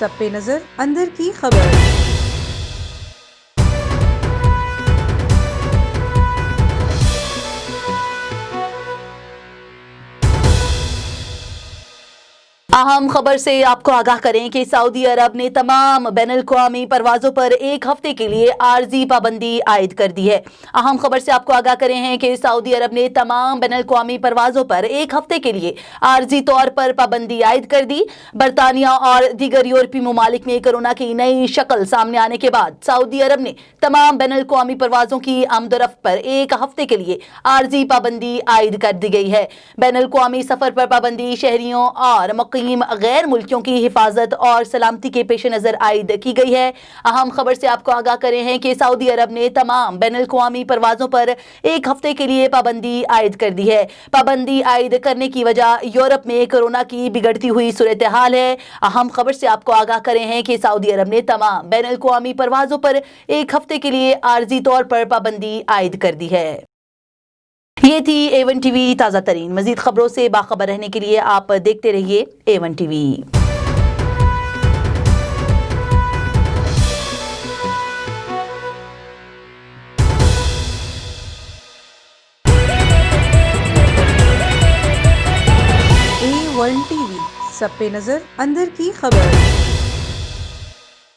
सब पे नजर अंदर की खबर। अहम खबर से आपको आगाह करें कि सऊदी अरब ने तमाम बैनुल-अक़वामी परवाज़ों पर एक हफ्ते के लिए आर्जी पाबंदी आयद कर दी है। अहम खबर से आपको आगाह करें हैं कि सऊदी अरब ने तमाम बैनुल-अक़वामी परवाज़ों पर एक हफ्ते के लिए आर्जी तौर पर पाबंदी आयद कर दी। बरतानिया और दीगर यूरोपीय ममालिक में कोरोना की नई शक्ल सामने आने के बाद सऊदी अरब ने तमाम बैनुल-अक़वामी परवाज़ों की आमदोरफ्त पर एक हफ्ते के लिए आर्जी पाबंदी आयद कर दी गई है। बैनुल-अक़वामी सफ़र पर पाबंदी शहरियों और मुक़ीम गैर मुल्कियों की हिफाजत और सलामती के पेश नज़र आयद की गई है। अहम खबर से आपको आगाह करें हैं कि सऊदी अरब ने तमाम बैनुल-अक़वामी परवाज़ों पर एक हफ्ते के लिए पाबंदी आयद कर दी है। पाबंदी आयद करने की वजह यूरोप में कोरोना की बिगड़ती हुई सूरत हाल है। अहम खबर से आपको आगाह करें हैं कि सऊदी अरब ने तमाम बैनुल-अक़वामी परवाज़ों पर एक हफ्ते के लिए आर्जी तौर पर पाबंदी आयद कर दी है। ये थी A1 टीवी ताज़ा तरीन। मज़ीद खबरों से बाखबर रहने के लिए आप देखते रहिए A1 टीवी। A1 टीवी, सब पे नजर अंदर की खबर।